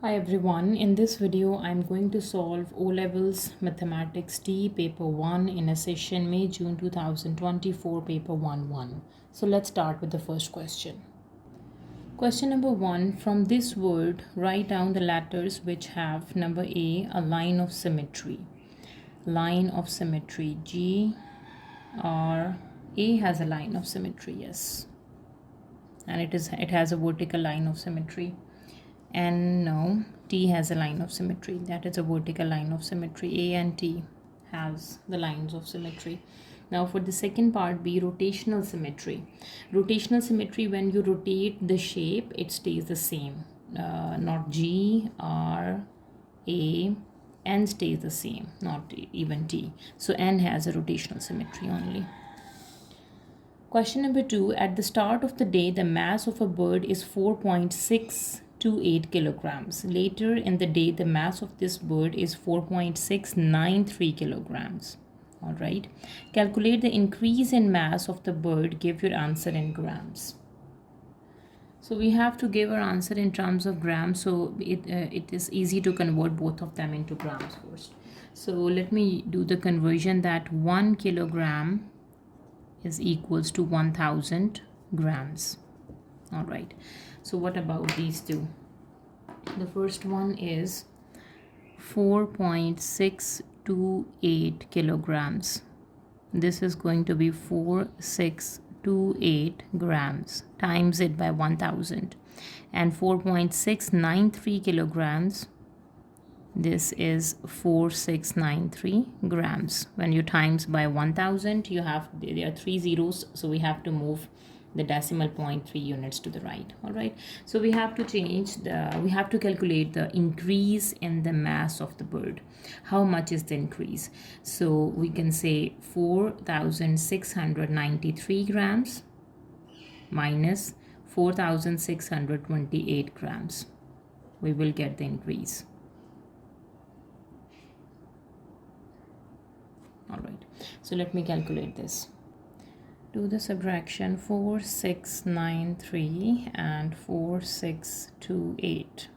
Hi everyone, in this video I'm going to solve O-Levels Mathematics T paper 1 in a session May-June 2024 paper 1-1. So let's start with the first question. Question number 1, from this word write down the letters which have number A line of symmetry. Line of symmetry, G, R, A has a line of symmetry, yes. And it has a vertical line of symmetry. And no, T has a line of symmetry, that is a vertical line of symmetry. A and T has the lines of symmetry. Now for the second part, B, rotational symmetry. Rotational symmetry, when you rotate the shape it stays the same, not G, R, A, N stays the same, not even T. So N has a rotational symmetry only. Question number 2, at the start of the day the mass of a bird is 4.628 kilograms. Later in the day the mass of this bird is 4.693 kilograms. All right, calculate the increase in mass of the bird, give your answer in grams. So we have to give our answer in terms of grams, so it is easy to convert both of them into grams first. So let me do the conversion, that 1 kilogram is equals to 1000 grams. All right, so what about these two? The first one is 4.628 kilograms. This is going to be 4628 grams, times it by 1000, and 4.693 kilograms, this is 4693 grams. When you times by 1000, you have, there are 3 zeros, so we have to move the decimal point 3 units to the right. All right, so we have to calculate the increase in the mass of the bird. How much is the increase? So we can say 4693 grams minus 4628 grams. We will get the increase. All right, so let me calculate this. Do the subtraction, 4693 and 4628.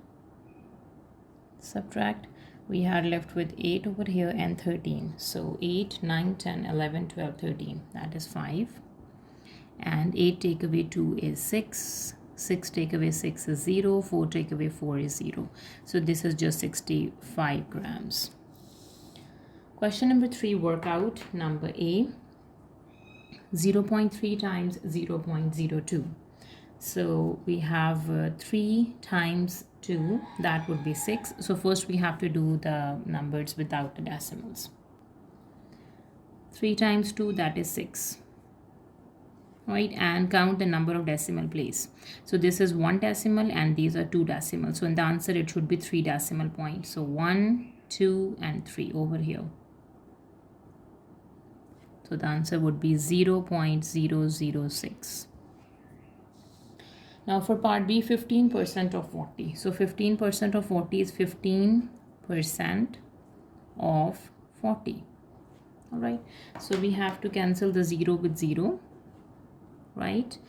Subtract, we are left with 8 over here and 13. So 8, 9, 10, 11, 12, 13. That is 5. And 8 take away 2 is 6. 6 take away 6 is 0. 4 take away 4 is 0. So this is just 65 grams. Question number 3, workout number A, 0.3 times 0.02. So we have 3 times 2, that would be 6. So first we have to do the numbers without the decimals. 3 times 2, that is 6. Right, and count the number of decimal place. So this is 1 decimal and these are 2 decimals. So in the answer it should be 3 decimal points. So 1, 2 and 3 over here. So the answer would be 0.006. Now for part B, 15% of 40. So 15% of 40 is 15% of 40. All right. So we have to cancel the 0 with 0. Right.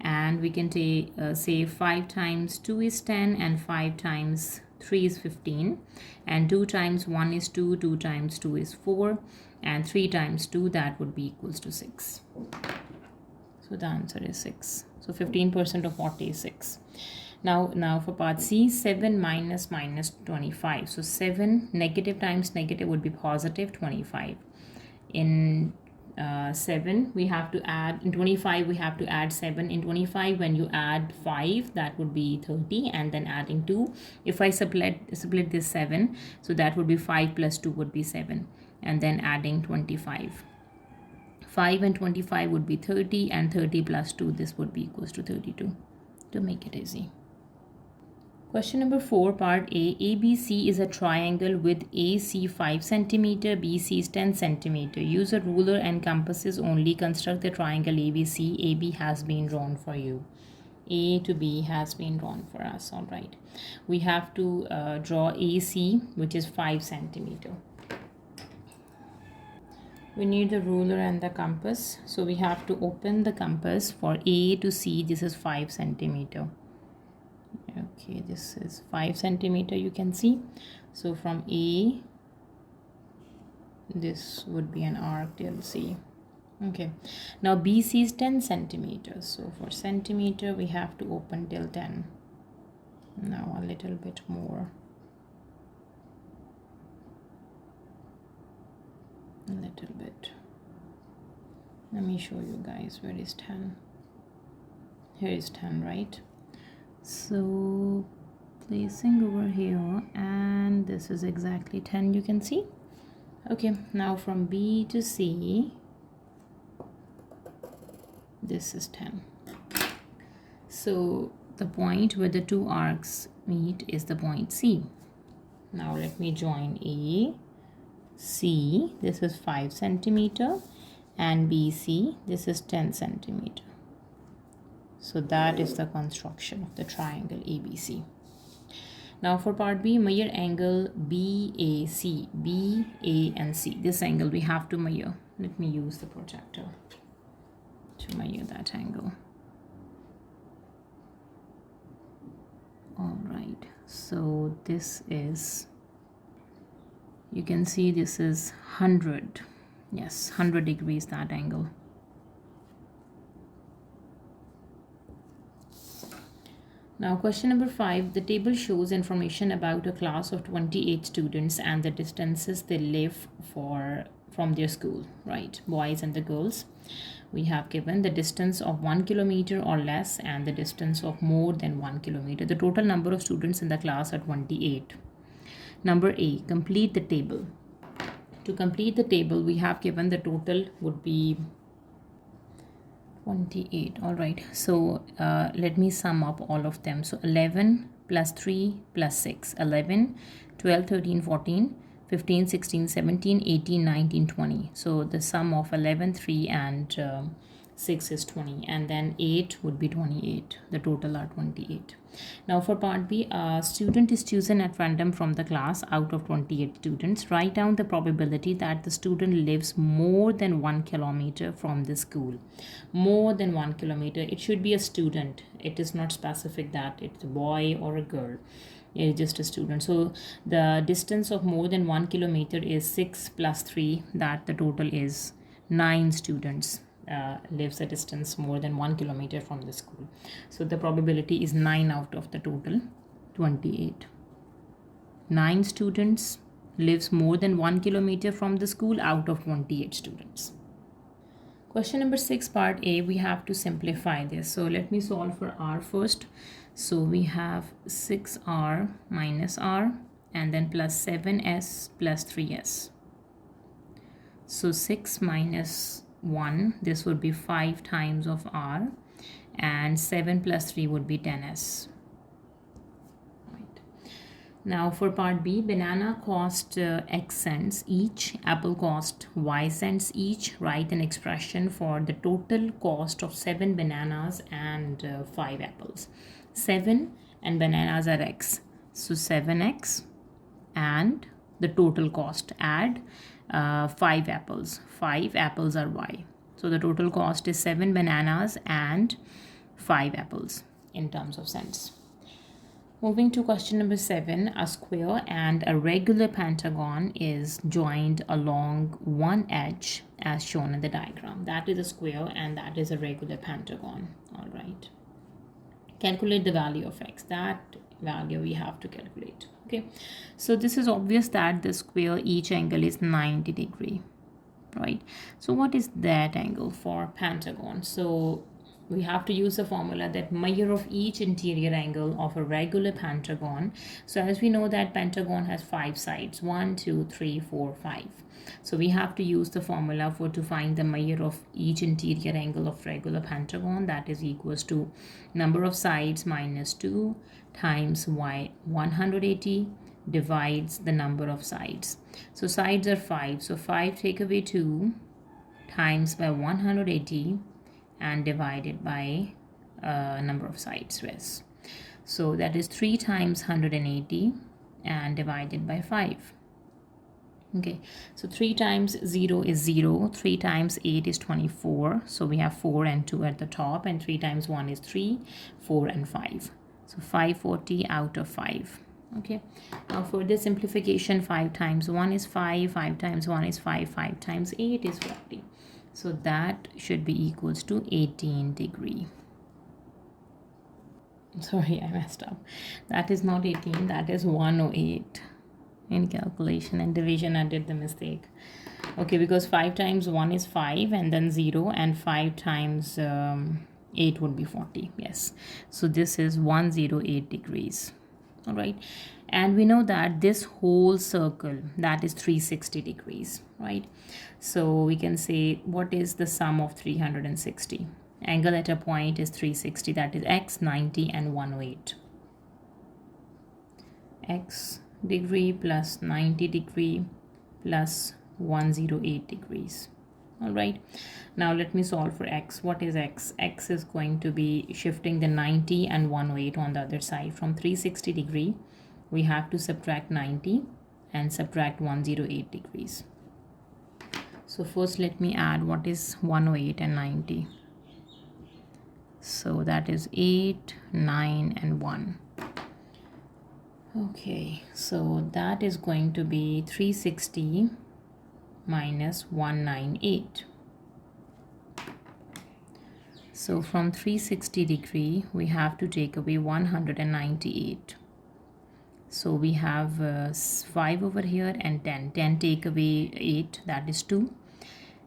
And we can say 5 times 2 is 10 and 5 times 3 is 15. And 2 times 1 is 2, 2 times 2 is 4. And 3 times 2, that would be equals to 6. So the answer is 6. So 15% of 40 is 6. Now for part C, 7 minus 25. So 7 negative times negative would be positive 25. In 7 we have to add, in 25 we have to add 7. In 25 when you add 5, that would be 30, and then adding 2. If I split this 7, so that would be 5 plus 2 would be 7, and then adding 25. 5 and 25 would be 30, and 30 plus 2, this would be equals to 32, to make it easy. Question number 4, part A, ABC is a triangle with AC 5 cm, BC is 10 cm. Use a ruler and compasses only. Construct the triangle ABC. AB has been drawn for you. A to B has been drawn for us. All right. We have to draw AC, which is 5 cm. We need the ruler and the compass. So we have to open the compass for A to C. This is 5 cm. Okay, this is 5 centimeter, you can see. So from A, this would be an arc till C. Okay, now BC is 10 centimeters. So for centimeter, we have to open till 10. Now a little bit more. A little bit. Let me show you guys where is 10. Here is 10, right? So placing over here, and this is exactly 10, you can see. Okay, now from B to C, this is 10. So the point where the two arcs meet is the point C. Now let me join A, C, this is 5 centimeter, and BC, this is 10 centimeter. So that is the construction of the triangle ABC. Now for part B, measure angle BAC, BA and C. This angle we have to measure. Let me use the projector to measure that angle. All right, so this is, you can see this is 100. Yes, 100 degrees, that angle. Now question number 5, the table shows information about a class of 28 students and the distances they live from their school, right? Boys and the girls. We have given the distance of 1 kilometer or less and the distance of more than 1 kilometer. The total number of students in the class are 28. Number A, complete the table. To complete the table, we have given the total would be 28. All right, so let me sum up all of them. So 11 plus 3 plus 6, 11, 12, 13, 14, 15, 16, 17, 18, 19, 20. So the sum of 11, 3 and 6 is 20, and then 8 would be 28. The total are 28. Now for part B, a student is chosen at random from the class out of 28 students. Write down the probability that the student lives more than 1 kilometer from the school. More than 1 kilometer. It should be a student. It is not specific that it's a boy or a girl. It is just a student. So the distance of more than 1 kilometer is 6 plus 3. That the total is 9 students. Lives a distance more than 1 kilometer from the school. So the probability is 9 out of the total 28. 9 students lives more than 1 kilometer from the school out of 28 students. Question number 6, part A, we have to simplify this. So let me solve for R first. So we have 6R minus R and then plus 7S plus 3S. So 6 minus 1, this would be 5 times of R, and 7 plus 3 would be 10s. Right. Now for part B, banana cost X cents each, apple cost Y cents each. Write an expression for the total cost of 7 bananas and 5 apples. 7 and bananas are X, so 7X, and the total cost, add 5 apples. 5 apples are Y. So the total cost is 7 bananas and 5 apples in terms of cents. Moving to question number 7, a square and a regular pentagon is joined along one edge as shown in the diagram. That is a square and that is a regular pentagon. All right. Calculate the value of X. That value we have to calculate. Okay, so this is obvious that the square, each angle is 90 degree, right? So what is that angle for pentagon? So we have to use the formula that measure of each interior angle of a regular pentagon. So as we know that pentagon has 5 sides, 1, 2, 3, 4, 5. So we have to use the formula to find the measure of each interior angle of regular pentagon. That is equals to number of sides minus 2 times y 180 divides the number of sides. So sides are 5. So 5 take away 2 times by 180 and divided by number of sides rest. So that is 3 times 180 and divided by 5. Okay, so 3 times 0 is 0, 3 times 8 is 24, so we have 4 and 2 at the top, and 3 times 1 is 3, 4 and 5. So 540 out of 5. Okay, now for this simplification, 5 times 1 is 5, 5 times 1 is 5, 5 times 8 is 40. So that should be equals to 18 degree. Sorry, I messed up. That is not 18, that is 108. In calculation and division, I did the mistake. Okay, because 5 times 1 is 5 and then 0, and 5 times 8 would be 40. Yes, so this is 108 degrees. All right, and we know that this whole circle, that is 360 degrees, right? So we can say, what is the sum of 360? Angle at a point is 360, that is x, 90 and 108. X degree plus 90 degree plus 108 degrees. All right, now let me solve for x. What is x? X is going to be shifting the 90 and 108 on the other side. From 360 degree, we have to subtract 90 and subtract 108 degrees. So first let me add what is 108 and 90. So that is 8, 9 and 1. Okay, so that is going to be 360 minus 198. So from 360 degree, we have to take away 198. So we have 5 over here and 10. 10 take away 8, that is 2.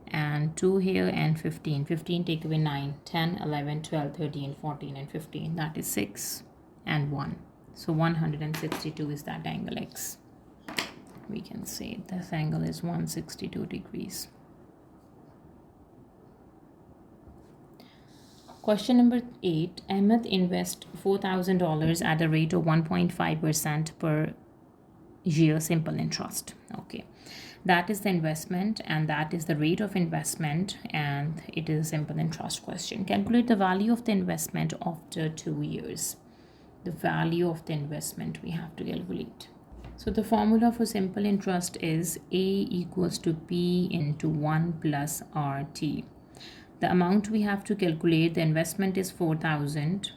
And 2 here and 15. 15 take away 9, 10, 11, 12, 13, 14 and 15. That is 6 and 1. So 162 is that angle x. We can say this angle is 162 degrees. Question number 8. Ahmed invests $4,000 at a rate of 1.5% per year simple interest. Okay, that is the investment and that is the rate of investment, and it is a simple interest question. Calculate the value of the investment after 2 years. The value of the investment we have to calculate. So the formula for simple interest is A equals to P into 1 plus RT. The amount we have to calculate, the investment is 4,000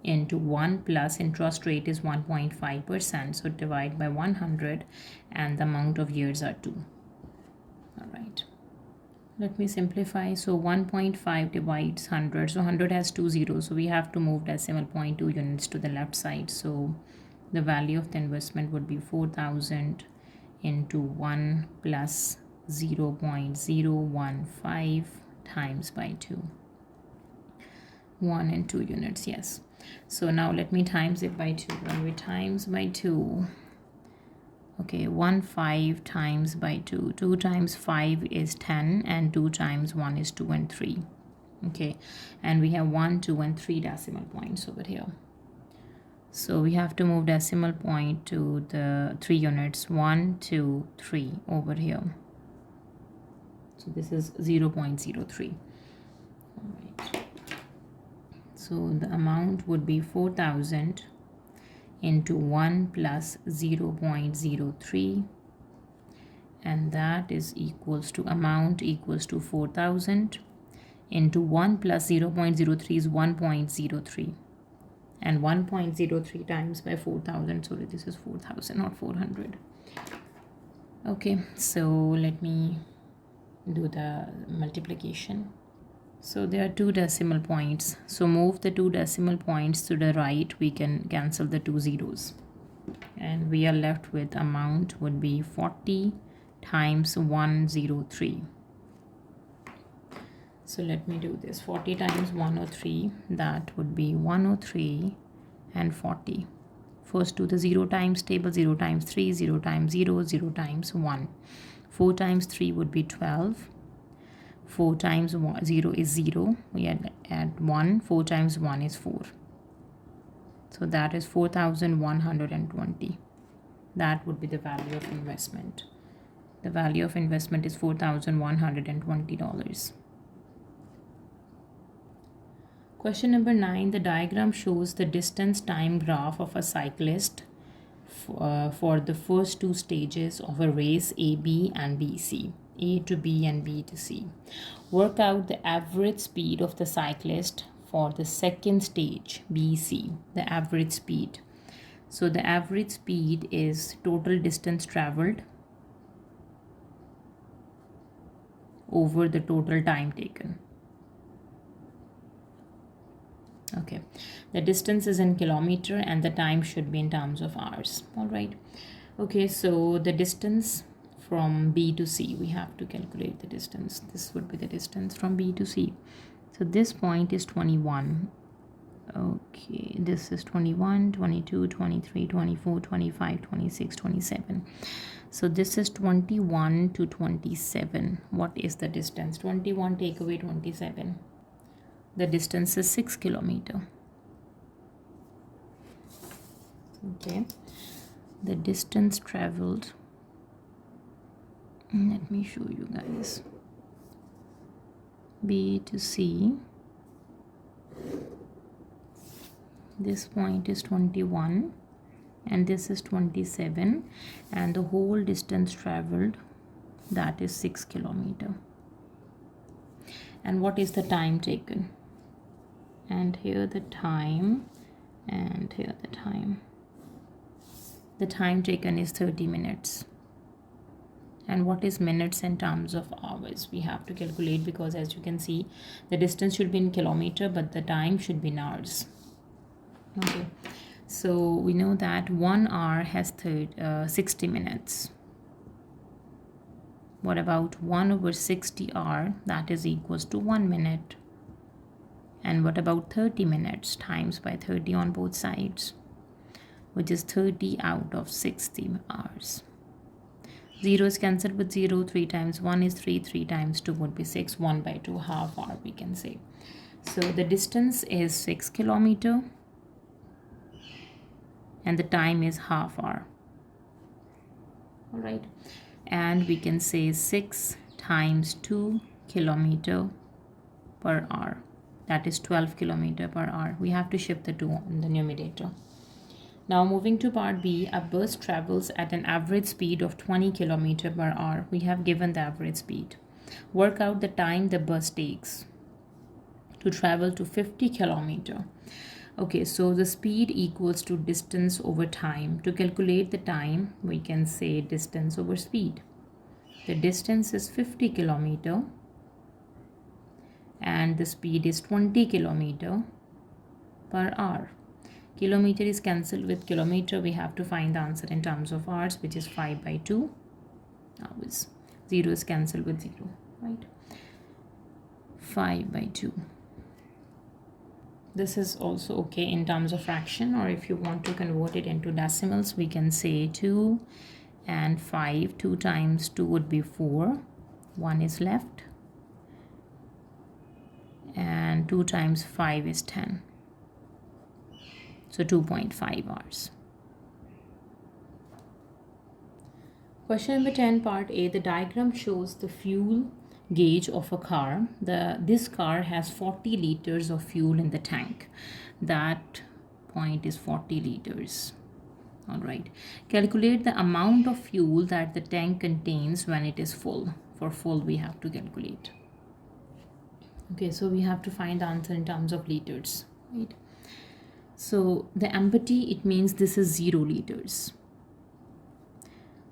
into 1 plus interest rate is 1.5%. So divide by 100 and the amount of years are 2. All right. Let me simplify. So 1.5 divides 100. So 100 has 2 zeros. So we have to move decimal point 2 units to the left side. So the value of the investment would be 4,000 into 1 plus 0.015 times by 2. 1 and 2 units, yes. So now let me times it by 2. When we times by 2, okay, 15 times by 2. 2 times 5 is 10 and 2 times 1 is 2 and 3. Okay, and we have 1, 2 and 3 decimal points over here. So we have to move decimal point to the 3 units, 1, 2, 3 over here. So this is 0.03. All right. So the amount would be 4,000 into 1 plus 0.03, and that is equals to, amount equals to 4,000 into 1 plus 0.03 is 1.03. And 1.03 times by 4,000, sorry, this is 4,000, not 400. Okay, so let me do the multiplication. So there are 2 decimal points. So move the 2 decimal points to the right. We can cancel the 2 zeros. And we are left with amount would be 40 times 103. So let me do this. 40 times 103, that would be 103 and 40. First do the 0 times table, 0 times 3, 0 times 0, 0 times 1. 4 times 3 would be 12. 4 times 0 is 0. We add 1. 4 times 1 is 4. So that is 4,120. That would be the value of investment. The value of investment is $4,120. Question number 9. The diagram shows the distance time graph of a cyclist for the first 2 stages of a race A, B and B, C. A to B and B to C. Work out the average speed of the cyclist for the second stage, BC, the average speed. So the average speed is total distance traveled over the total time taken. Okay, the distance is in kilometer and the time should be in terms of hours. All right. Okay, so the distance from B to C, we have to calculate the distance. This would be the distance from B to C. So this point is 21. Okay, this is 21, 22, 23, 24, 25, 26, 27. So this is 21 to 27. What is the distance? 21 take away 27. The distance is 6 kilometers. Okay, the distance traveled, let me show you guys. B to C, this point is 21 and this is 27, and the whole distance traveled, that is 6 kilometers. And what is the time taken? And here the time, and here the time. The time taken is 30 minutes. And what is minutes in terms of hours? We have to calculate, because as you can see, the distance should be in kilometer, but the time should be in hours. Okay, so we know that 1 hour has 60 minutes. What about 1 over 60 hour? That is equals to 1 minute. And what about 30 minutes times by 30 on both sides, which is 30 out of 60 hours. 0 is cancelled with 0. 3 times 1 is 3. 3 times 2 would be 6. 1 by 2, half hour we can say. So the distance is 6 kilometers and the time is half hour. All right. And we can say 6 times 2 kilometers per hour. That is 12 kilometers per hour. We have to shift the 2 in the numerator. Now moving to part B, a bus travels at an average speed of 20 kilometers per hour. We have given the average speed. Work out the time the bus takes to travel to 50 kilometers. Okay, so the speed equals to distance over time. To calculate the time, we can say distance over speed. The distance is 50 kilometers and the speed is 20 kilometers per hour. Kilometer is cancelled with kilometer. We have to find the answer in terms of hours, which is 5 by 2 hours. 0 is cancelled with 0, right? 5 by 2. This is also okay in terms of fraction, or if you want to convert it into decimals, we can say 2 and 5. 2 times 2 would be 4. 1 is left. And 2 times 5 is 10. So 2.5 hours. Question number 10, part A. The diagram shows the fuel gauge of a car. This car has 40 liters of fuel in the tank. That point is 40 liters. All right. Calculate the amount of fuel that the tank contains when it is full. For full, we have to calculate. Okay, so we have to find the answer in terms of liters, right? So the empty, it means this is 0 liters.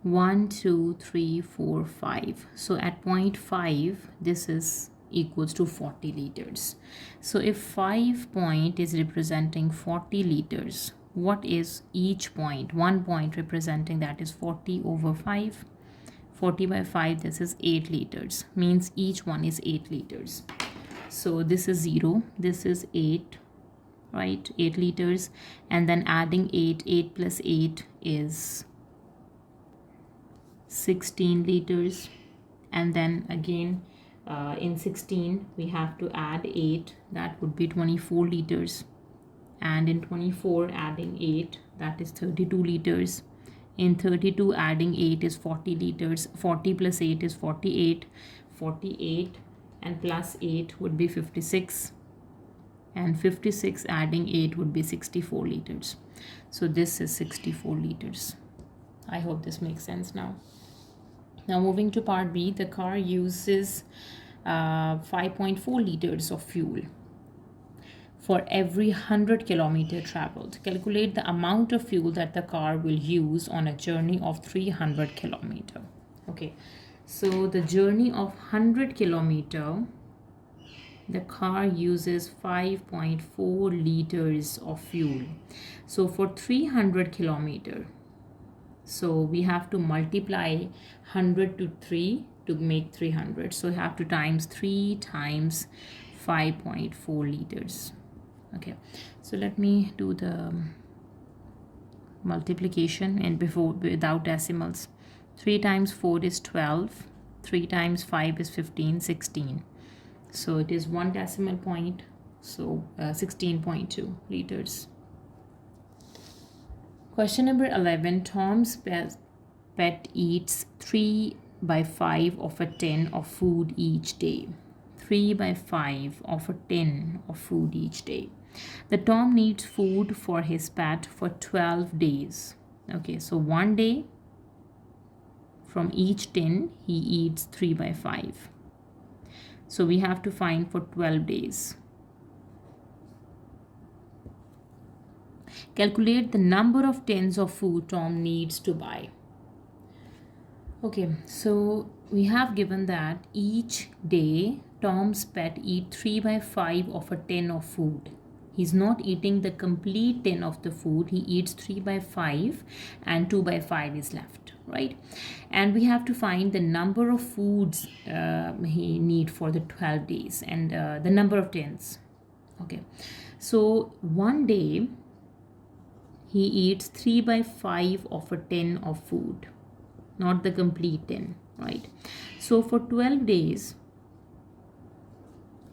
1, 2, 3, 4, 5. So at point 5, this is equals to 40 liters. So if 5 point is representing 40 liters, what is each point? 1 point representing, that is 40 over 5. 40 by 5, this is 8 liters. Means each one is 8 liters. So this is 0, this is 8, right? 8 liters. And then adding 8, 8 plus 8 is 16 liters. And then again, in 16, we have to add 8, that would be 24 liters. And in 24, adding 8, that is 32 liters. In 32, adding 8 is 40 liters. 40 plus 8 is 48. 48 and plus 8 would be 56. And 56 adding 8 would be 64 liters. So this is 64 liters. I hope this makes sense now. Now moving to part B, the car uses 5.4 liters of fuel. for every 100 kilometer traveled. Calculate the amount of fuel that the car will use on a journey of 300 kilometer. Okay, so the journey of 100 kilometer, the car uses 5.4 liters of fuel. So for 300 kilometer, so we have to multiply 100 to 3 to make 300. So we have to times 3 times 5.4 liters. Okay, so let me do the multiplication and before without decimals. 3 times 4 is 12, 3 times 5 is 15, 16. So it is 1 decimal point, so 16.2 liters. Question number 11. Tom's pet eats 3 by 5 of a tin of food each day. 3 by 5 of a tin of food each day. The Tom needs food for his pet for 12 days. Okay, so one day from each tin he eats 3 by 5. So we have to find for 12 days. Calculate the number of tins of food Tom needs to buy. Okay, so we have given that each day Tom's pet eats 3 by 5 of a tin of food. He's not eating the complete tin of the food. He eats 3 by 5 and 2 by 5 is left, right? And we have to find the number of foods he need for the 12 days and the number of tins. Okay, so one day he eats 3 by 5 of a tin of food, not the complete tin, right? So for 12 days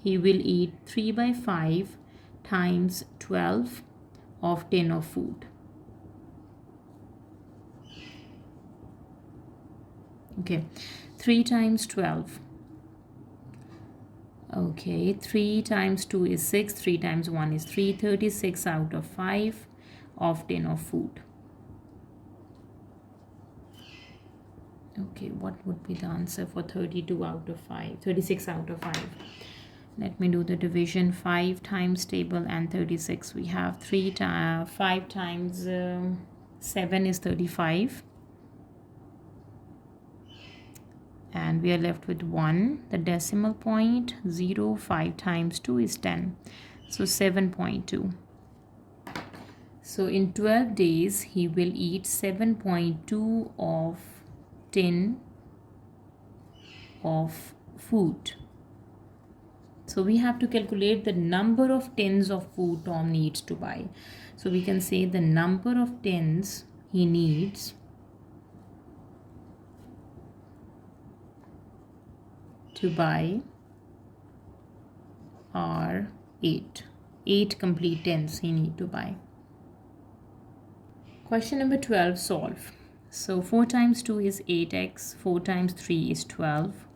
he will eat 3 by 5 times 12 of tin of food. Okay, 3 times 12. Okay, 3 times 2 is 6, 3 times 1 is 3, 36 out of 5 of tin of food. Okay, what would be the answer for 32 out of 5, 36 out of 5? Let me do the division. 5 times table and 36. We have 5 times 7 is 35. And we are left with 1. The decimal point 0. 5 times 2 is 10. So 7.2. So in 12 days he will eat 7.2 of tin of food. So we have to calculate the number of tins of food Tom needs to buy. So we can say the number of tins he needs to buy are 8. 8 complete tins he need to buy. Question number 12, solve. So 4 times 2 is 8x, 4 times 3 is 12.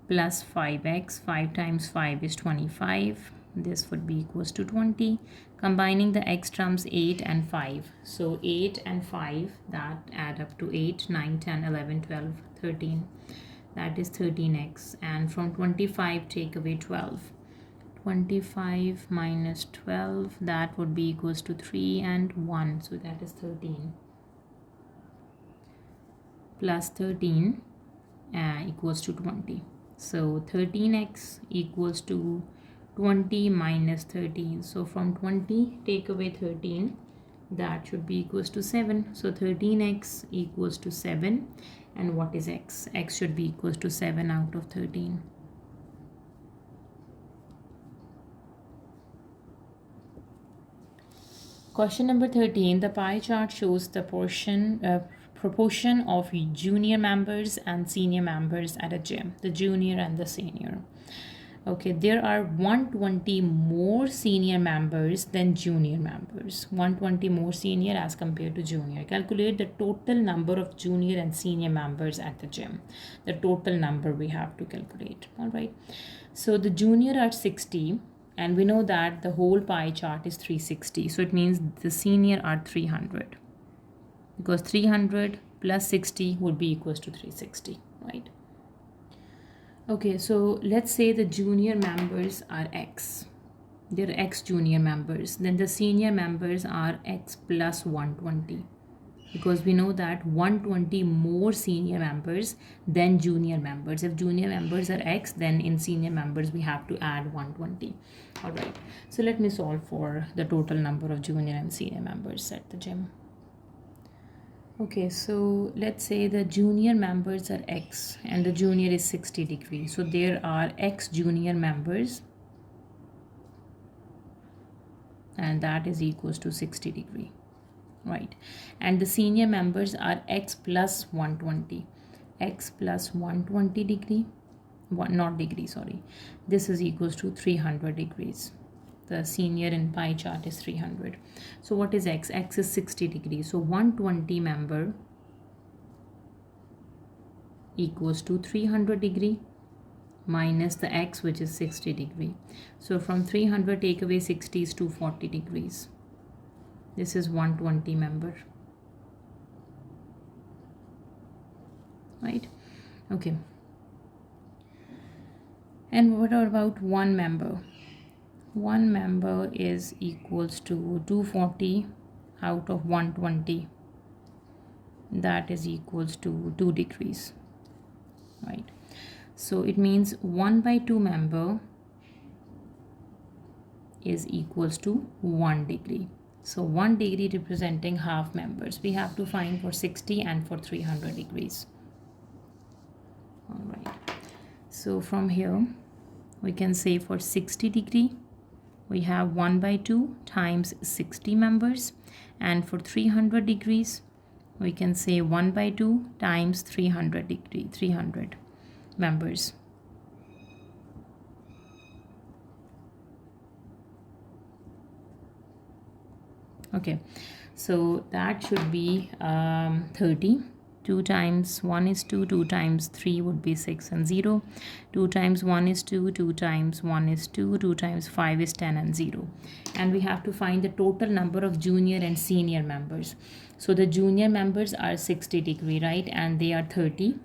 Plus 5x, 5 times 5 is 25. This would be equals to 20. Combining the x terms 8 and 5. So 8 and 5, that add up to 8, 9, 10, 11, 12, 13. That is 13x. And from 25, take away 12. 25 minus 12, that would be equals to 3 and 1. So that is 13. Plus 13 equals to 20. So 13x equals to 20 minus 13. So from 20 take away 13, that should be equals to 7. So 13x equals to 7. And what is x? X should be equals to 7 out of 13. Question number 13. The pie chart shows the proportion of junior members and senior members at a gym, the junior and the senior. Okay, there are 120 more senior members than junior members. 120 more senior as compared to junior. Calculate the total number of junior and senior members at the gym. The total number we have to calculate. All right. So the junior are 60 and we know that the whole pie chart is 360. So it means the senior are 300. Because 300 plus 60 would be equals to 360, right? Okay, so let's say the junior members are x. they're X junior members, then the senior members are X plus 120, because we know that 120 more senior members than junior members. If junior members are X, then in senior members we have to add 120. All right, so let me solve for the total number of junior and senior members at the gym. Okay, so let's say the junior members are X and the junior is 60 degrees. So there are X junior members, and that is equals to 60 degree, right? And the senior members are X plus 120. X plus 120 degree, not degree, sorry. This is equals to 300 degrees. The senior in pie chart is 300. So what is X? X is 60 degrees. So 120 member equals to 300 degree minus the X, which is 60 degree. So from 300 take away 60 is 240 degrees. This is 120 member, right? Okay. And what about one member? One member is equals to 240 out of 120. That is equals to 2 degrees, right? So it means 1/2 member is equals to 1 degree. So 1 degree representing half members. We have to find for 60 and for 300 degrees. All right. So from here, we can say for 60 degree, we have 1/2 times 60 members. And for 300 degrees, we can say 1/2 times 300 members. Okay, so that should be 30. 2 times 1 is 2, 2 times 3 would be 6 and 0. 2 times 1 is 2, 2 times 1 is 2, 2 times 5 is 10 and 0. And we have to find the total number of junior and senior members. So the junior members are 60 degree, right? And they are 30.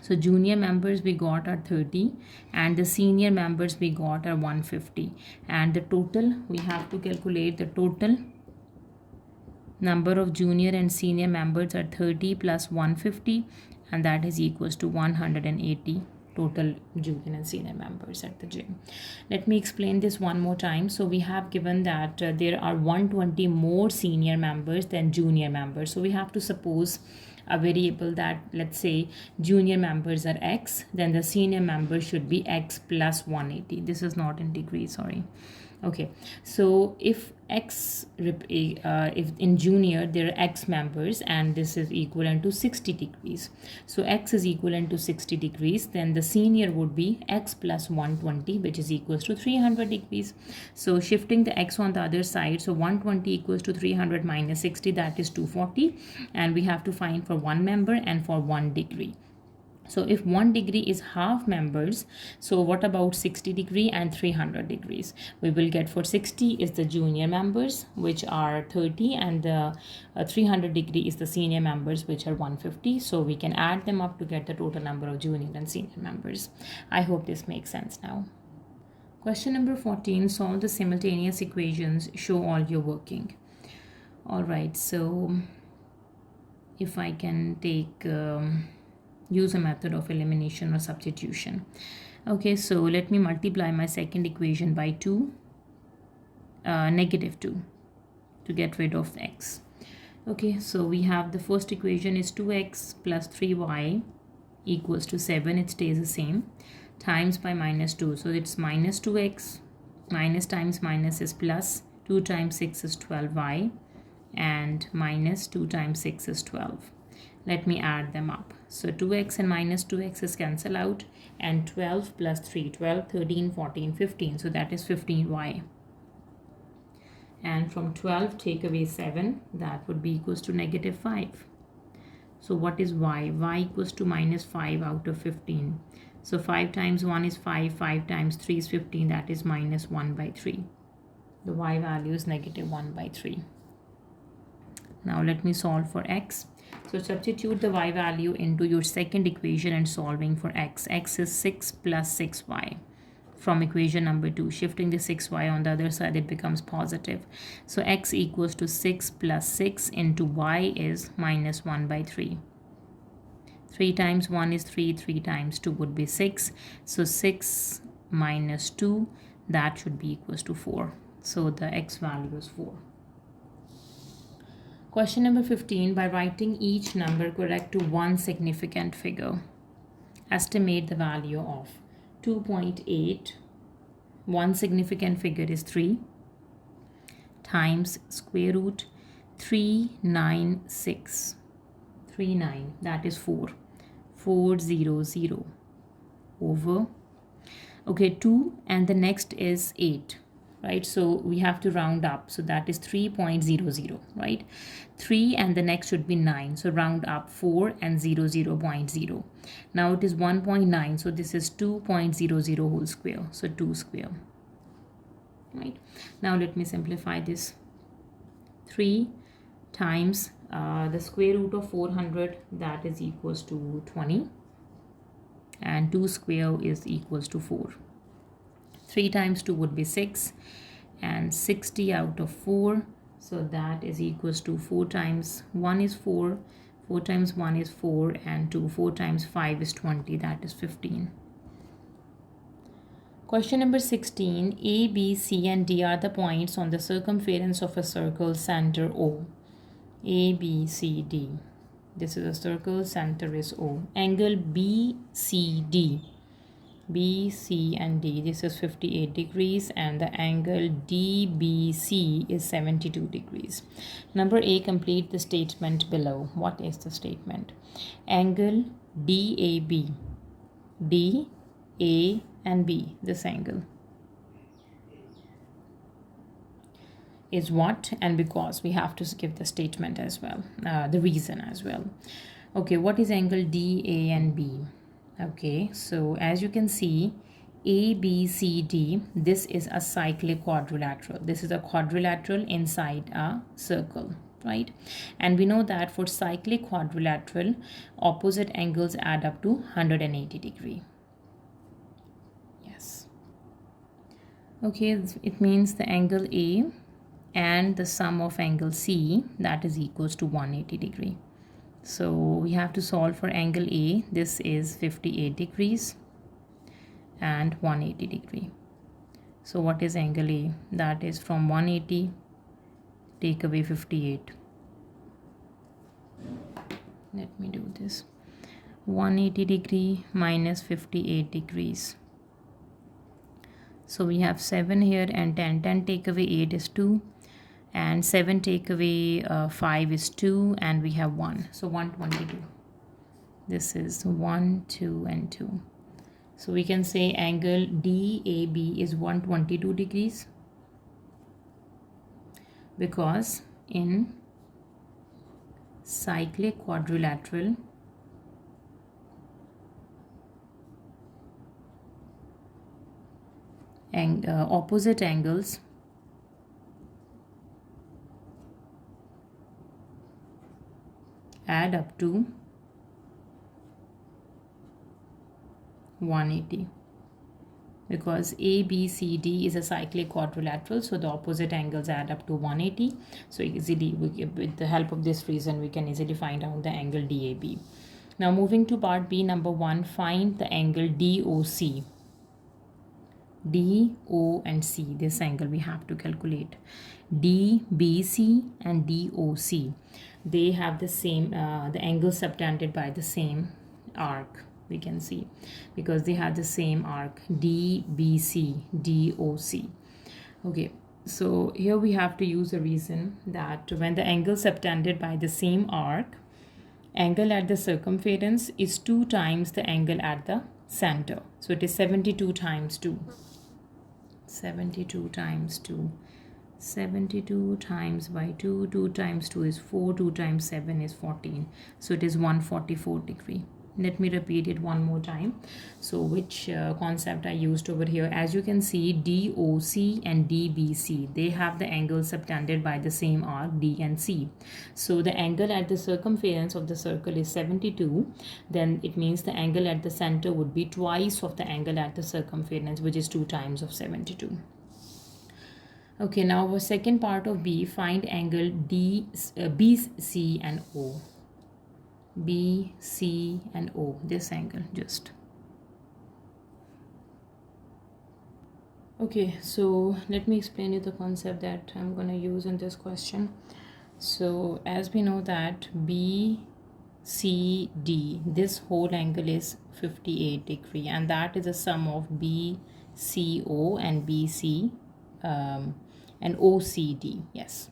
So junior members we got are 30 and the senior members we got are 150. And the total, we have to calculate the total number of junior and senior members are 30 plus 150, and that is equals to 180 total junior and senior members at the gym. Let me explain this one more time. So we have given that there are 120 more senior members than junior members. So we have to suppose a variable that, let's say, junior members are X, then the senior members should be X plus 180. This is not in degrees, sorry. Okay, so if X, if in junior there are X members and this is equivalent to 60 degrees. So X is equivalent to 60 degrees, then the senior would be X plus 120, which is equals to 300 degrees. So shifting the X on the other side, so 120 equals to 300 minus 60, that is 240. And we have to find for one member and for 1 degree. So if 1 degree is half members, so what about 60 degree and 300 degrees? We will get for 60 is the junior members, which are 30, and the 300 degree is the senior members, which are 150. So we can add them up to get the total number of junior and senior members. I hope this makes sense now. Question number 14, solve the simultaneous equations, show all your working. All right, so if I can take... use a method of elimination or substitution. Okay, so let me multiply my second equation by 2, negative 2, to get rid of x. Okay, so we have the first equation is 2x plus 3y equals to 7. It stays the same, times by minus 2. So it's minus 2x, minus times minus is plus, 2 times 6 is 12y, and minus 2 times 6 is 12. Let me add them up. So 2x and minus 2x is cancel out, and 12 plus 3, 12, 13, 14, 15. So that is 15y. And from 12 take away 7, that would be equals to negative 5. So what is y? Y equals to minus 5 out of 15. So 5 times 1 is 5, 5 times 3 is 15, that is minus 1/3. The y value is negative 1/3. Now let me solve for x. So substitute the y value into your second equation and solving for x. X is 6 plus 6y. from equation number 2. Shifting the 6y on the other side, it becomes positive. So x equals to 6 plus 6 into y is minus 1 by 3. 3 times 1 is 3, 3 times 2 would be 6. So 6 minus 2, that should be equals to 4. So the x value is 4. Question number 15, by writing each number correct to one significant figure, estimate the value of 2.8, one significant figure is 3, times square root 396, 39, that is 400 over, okay, 2 and the next is 8, right? So we have to round up, so that is 3.00, right? 3 and the next should be 9, so round up 4 and 0.0. Now it is 1.9, so this is 2.00 whole square, so 2 square, right? Now let me simplify this. 3 times the square root of 400, that is equals to 20, and 2 square is equals to 4. 3 times 2 would be 6, and 60 out of 4, so that is equals to 4 times 1 is 4, 4 times 1 is 4, and 4 times 5 is 20, that is 15. Question number 16, A, B, C and D are the points on the circumference of a circle center O. A, B, C, D. This is a circle, center is O. Angle B, C, D. B, C and D, this is 58 degrees, and the angle DBC is 72 degrees. Number A, complete the statement below. What is the statement? Angle DAB, D, A and B, this angle is what and because. We have to give the statement as well, the reason as well. Okay, what is angle DA and B? Okay, so as you can see, ABCD, this is a cyclic quadrilateral. This is a quadrilateral inside a circle, right? And we know that for cyclic quadrilateral, opposite angles add up to 180 degree. Yes. Okay, it means the angle A and the sum of angle C, that is equals to 180 degree. So we have to solve for angle A. This is 58 degrees and 180 degree. So what is angle A? That is from 180 take away 58. Let me do this. 180 degree minus 58 degrees. So we have 7 here and 10. 10 take away 8 is 2. And 7 take away 5 is 2, and we have 1. So 122. This is 1, 2, and 2. So we can say angle DAB is 122 degrees because in cyclic quadrilateral, and opposite angles add up to 180 because ABCD is a cyclic quadrilateral, so the opposite angles add up to 180. So easily, with the help of this reason, we can easily find out the angle DAB. Now moving to part B, number 1, find the angle DOC. DO and C, this angle we have to calculate. DBC and DOC, they have the same, the angle subtended by the same arc, we can see, because they have the same arc, DBC, DOC. Okay, so here we have to use a reason that when the angle subtended by the same arc, angle at the circumference is 2 times the angle at the center. So it is 72 times 2. 72 times 2. 72 times by 2. 2 times 2 is 4. 2 times 7 is 14. So it is 144 degree. Let me repeat it one more time. So which concept I used over here? As you can see, DOC and DBC, they have the angles subtended by the same arc, D and C. So the angle at the circumference of the circle is 72. Then it means the angle at the center would be twice of the angle at the circumference, which is 2 times of 72. Okay, now our second part of B, find angle BC and O. B, C and O, this angle just. Okay, so let me explain you the concept that I'm going to use in this question. So as we know that BCD, this whole angle is 58 degree, and that is a sum of BCO and BC and OCD. Yes.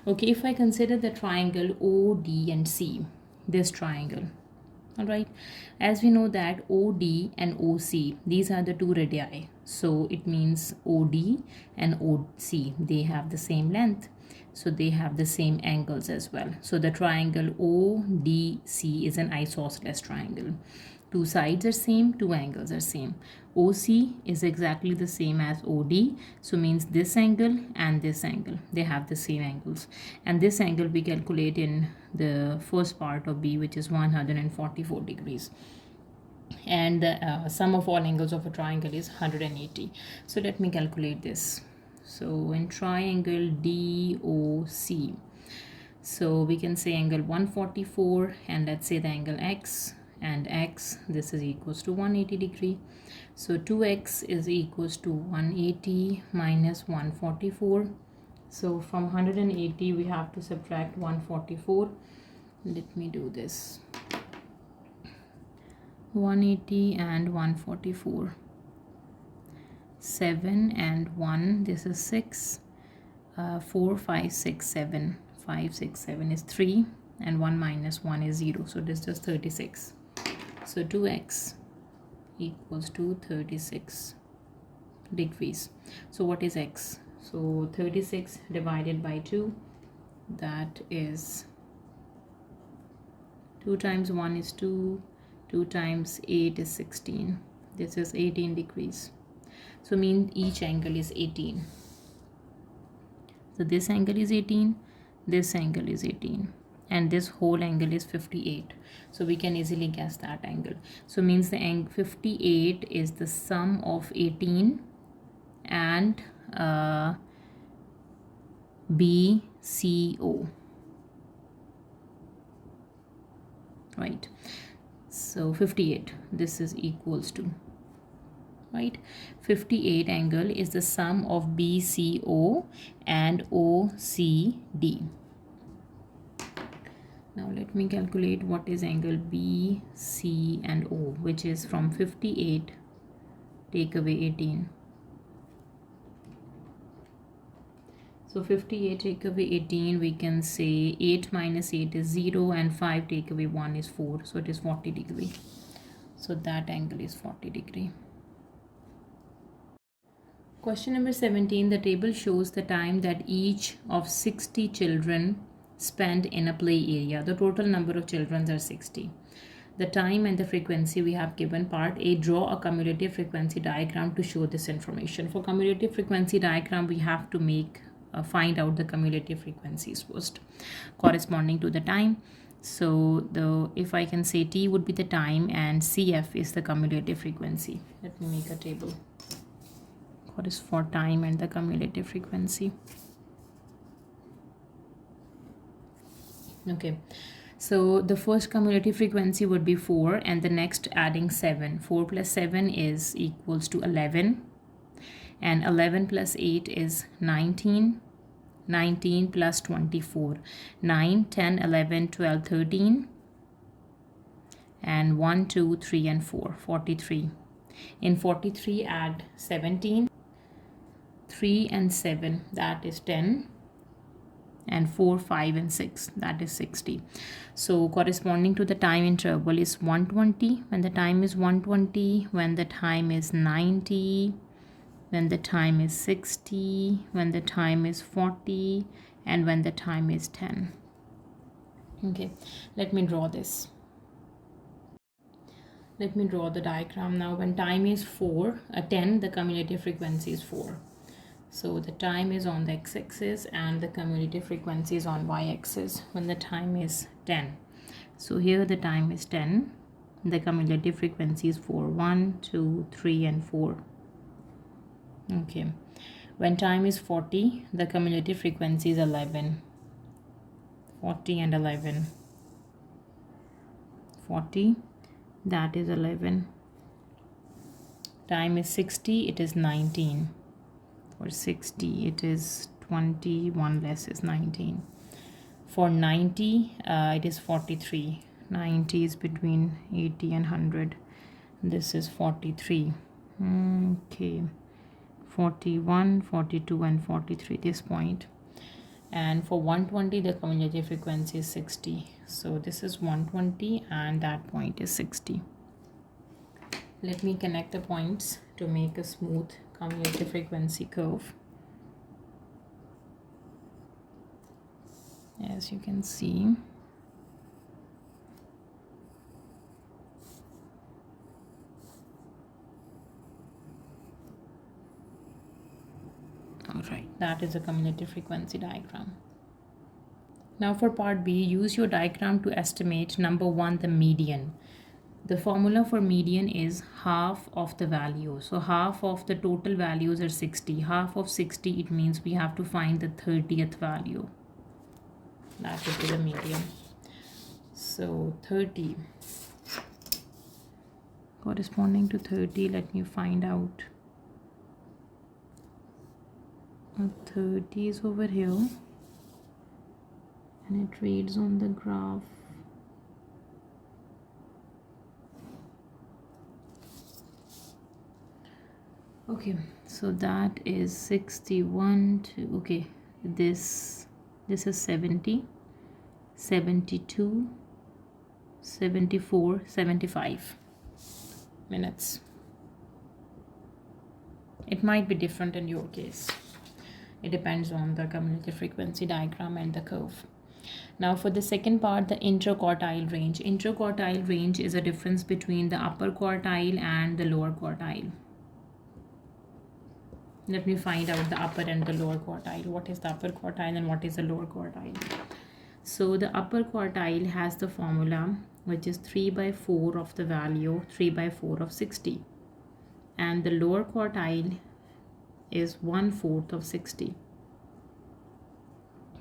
Okay, if I consider the triangle OD and C, this triangle, all right, as we know that OD and OC, these are the two radii, so it means OD and OC, they have the same length, so they have the same angles as well. So the triangle ODC is an isosceles triangle. Two sides are same, two angles are same. OC is exactly the same as OD, so means this angle and this angle, they have the same angles. And this angle we calculate in the first part of B, which is 144 degrees. And the sum of all angles of a triangle is 180. So let me calculate this. So in triangle DOC, so we can say angle 144, and let's say the angle X, and X, this is equals to 180 degree. So 2x is equals to 180 minus 144. So from 180 we have to subtract 144. Let me do this. 180 and 144. 7 and 1, this is 6. 4, 5, 6, 7. 5, 6, 7 is 3, and 1 minus 1 is 0. So this is 36. So 2x equals to 36 degrees. So what is x? So 36 divided by 2, that is 2 times 1 is 2, 2 times 8 is 16. This is 18 degrees. So mean each angle is 18. So this angle is 18, this angle is 18, and this whole angle is 58. So we can easily guess that angle. So means the angle 58 is the sum of 18 and BCO, right? So 58, this is equals to, right, 58 angle is the sum of BCO and OCD. Now let me calculate what is angle BC and O, which is from 58 take away 18. So 58 take away 18, we can say 8 minus 8 is 0, and 5 take away 1 is 4, so it is 40 degree. So that angle is 40 degree. Question number 17, the table shows the time that each of 60 children spend in a play area. The total number of children are 60. The time and the frequency we have given. Part A, draw a cumulative frequency diagram to show this information. For cumulative frequency diagram, we have to find out the cumulative frequencies first corresponding to the time. So if I can say T would be the time and CF is the cumulative frequency. Let me make a table. What is for time and the cumulative frequency? Okay, so the first cumulative frequency would be 4, and the next adding 7. 4 plus 7 is equals to 11, and 11 plus 8 is 19. 19 plus 24, 9, 10, 11, 12, 13, and 1, 2, 3, and 4, 43. In 43 add 17, 3 and 7, that is 10, and 4, 5, and 6, that is 60. So corresponding to the time interval is 120, when the time is 120, when the time is 90, when the time is 60, when the time is 40, and when the time is 10. Okay, let me draw this. Let me draw the diagram now. When time is 10, the cumulative frequency is 4. So the time is on the x-axis and the cumulative frequency is on y-axis when the time is 10. So here the time is 10. The cumulative frequency is 4. 1, 2, 3, and 4. Okay. When time is 40, the cumulative frequency is 11. 40 and 11. 40, that is 11. Time is 60, it is 19. For 60, it is 21 less is 19. For 90, it is 43. 90 is between 80 and 100. This is 43. Okay. 41, 42, and 43, this point. And for 120, the cumulative frequency is 60. So this is 120 and that point is 60. Let me connect the points to make a smooth cumulative frequency curve. As you can see. Alright, that is a cumulative frequency diagram. Now for part B, use your diagram to estimate number 1, the median. The formula for median is half of the value. So half of the total values are 60. Half of 60, it means we have to find the 30th value. That would be the median. So 30. Corresponding to 30, let me find out. 30 is over here. And it reads on the graph. Okay, so that is 61 to, okay, this is 70, 72, 74, 75 minutes. It might be different in your case. It depends on the cumulative frequency diagram and the curve. Now for the second part, the interquartile range. Interquartile range is a difference between the upper quartile and the lower quartile. Let me find out the upper and the lower quartile. What is the upper quartile and what is the lower quartile? So the upper quartile has the formula which is 3 by 4 of the value, 3 by 4 of 60. And the lower quartile is 1/4 of 60.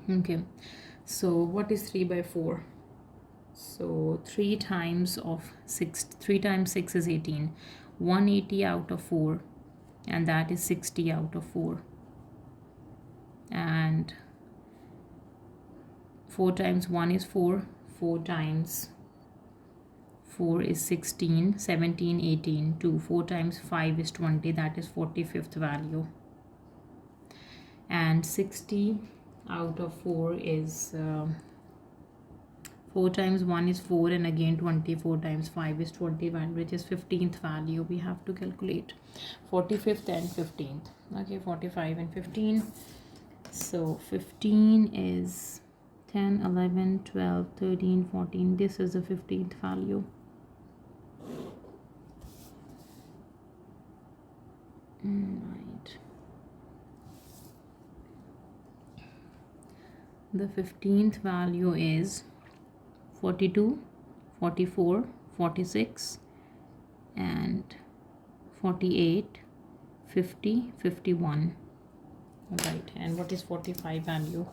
Okay, so what is 3 by 4? So 3 times 6 is 18. 180 out of 4, and that is 60 out of 4. And 4 times 1 is 4. 4 times 4 is 16, 17, 18, 2. 4 times 5 is 20, that is 45th value. And 60 out of 4 is 4 times 1 is 4, and again 24 times 5 is 21, which is 15th value we have to calculate. 45th and 15th. Okay, 45 and 15. So 15 is 10, 11, 12, 13, 14. This is the 15th value. Right. The 15th value is 42, 44, 46, and 48, 50, 51. Right, and what is 45 value?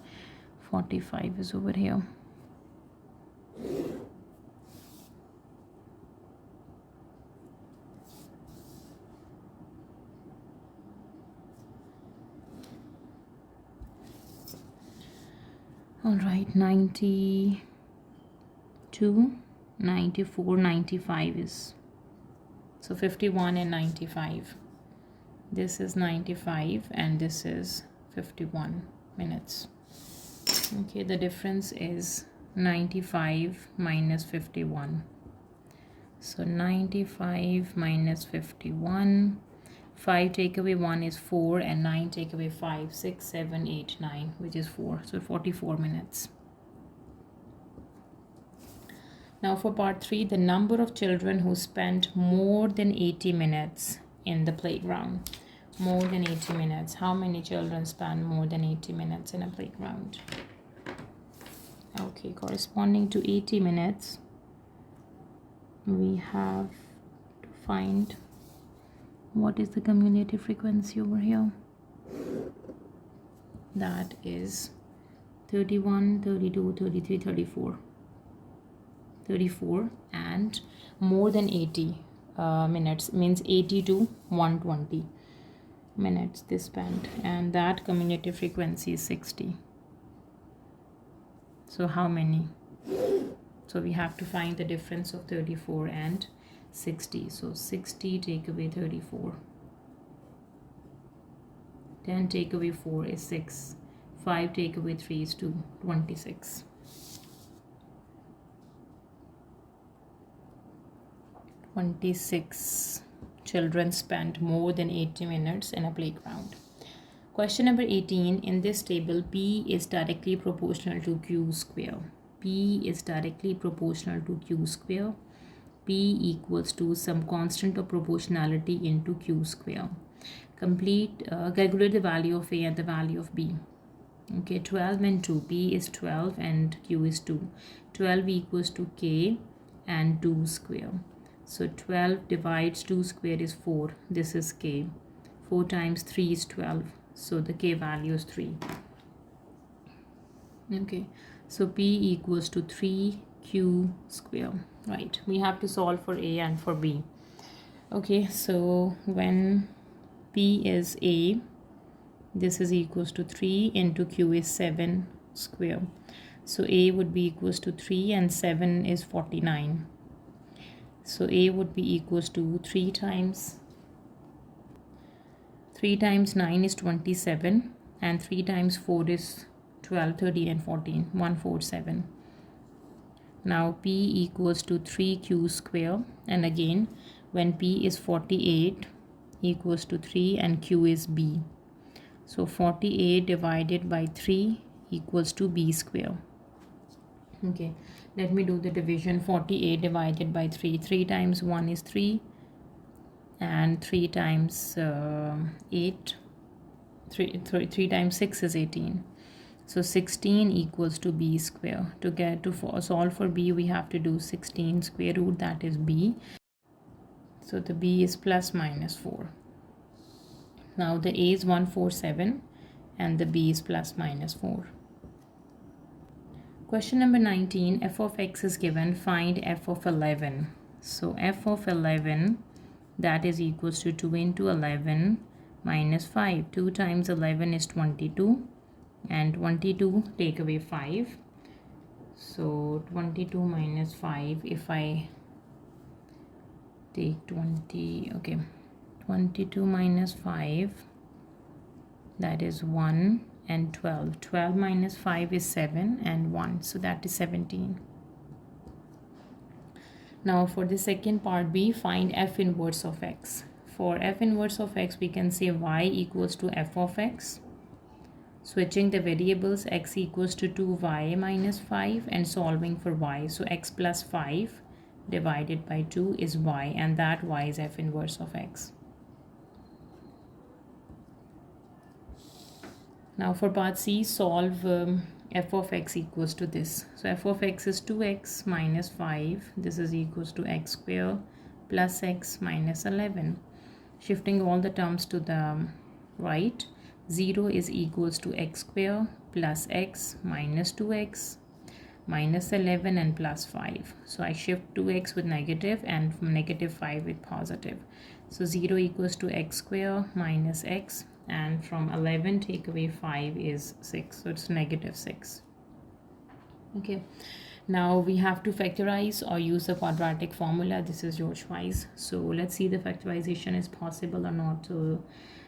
45 is over here. All right, 92, 94, 95 is, so 51 and 95. This is 95 and this is 51 minutes. Okay, the difference is 95 minus 51. So 95 minus 51. 5 take away 1 is 4, and 9 take away 5, 6, 7, 8, 9, which is 4. So 44 minutes. Now for part 3, the number of children who spent more than 80 minutes in the playground. More than 80 minutes. How many children spend more than 80 minutes in a playground? Okay, corresponding to 80 minutes, we have to find what is the cumulative frequency over here. That is 31, 32, 33, 34. 34 and more than 80 minutes means 80 to 120 minutes they spent, and that cumulative frequency is 60. So how many? So we have to find the difference of 34 and 60. So 60 take away 34. 10 take away 4 is 6. 5 take away 3 is 2. 26. 26 children spent more than 80 minutes in a playground. Question number 18. In this table, P is directly proportional to Q square. P is directly proportional to Q square. P equals to some constant of proportionality into Q square. Calculate the value of A and the value of B. Okay, 12 and 2. P is 12 and Q is 2. 12 equals to K and 2 square. So 12 divides 2 square is 4. This is K. 4 times 3 is 12. So the K value is 3. Okay. So P equals to 3Q square. Right. We have to solve for A and for B. Okay. So when P is A, this is equals to 3 into Q is 7 square. So A would be equals to 3 and 7 is 49. So A would be equals to 3 times 9 is 27 and 3 times 4 is 12, 13 and 14, 147. Now P equals to 3Q square, and again when P is 48 equals to 3 and Q is B. So 48 divided by 3 equals to B square. Okay, let me do the division. 48 divided by 3. 3 times 1 is 3 and 3 times 3 times 6 is 18. So 16 equals to B square. To solve for B, we have to do 16 square root, that is B. So the B is plus minus 4. Now the A is 147 and the B is plus minus 4. Question number 19, f of x is given, find f of 11. So f of 11, that is equals to 2 into 11 minus 5. 2 times 11 is 22 and 22 take away 5. So 22 minus 5, if I take 20, okay, 22 minus 5, that is 1 and 12. 12 minus 5 is 7 and 1, so that is 17. Now for the second part B, find f inverse of x. For f inverse of x, we can say y equals to f of x. Switching the variables, x equals to 2y minus 5 and solving for y. So x plus 5 divided by 2 is y, and that y is f inverse of x. Now for part C, solve f of x equals to this. So f of x is 2x minus 5. This is equals to x square plus x minus 11. Shifting all the terms to the right, 0 is equals to x square plus x minus 2x minus 11 and plus 5. So I shift 2x with negative and from negative 5 with positive. So 0 equals to x square minus x, and from 11 take away 5 is 6. So it's negative 6. Okay. Now we have to factorize or use the quadratic formula. This is your choice. So let's see the factorization is possible or not. So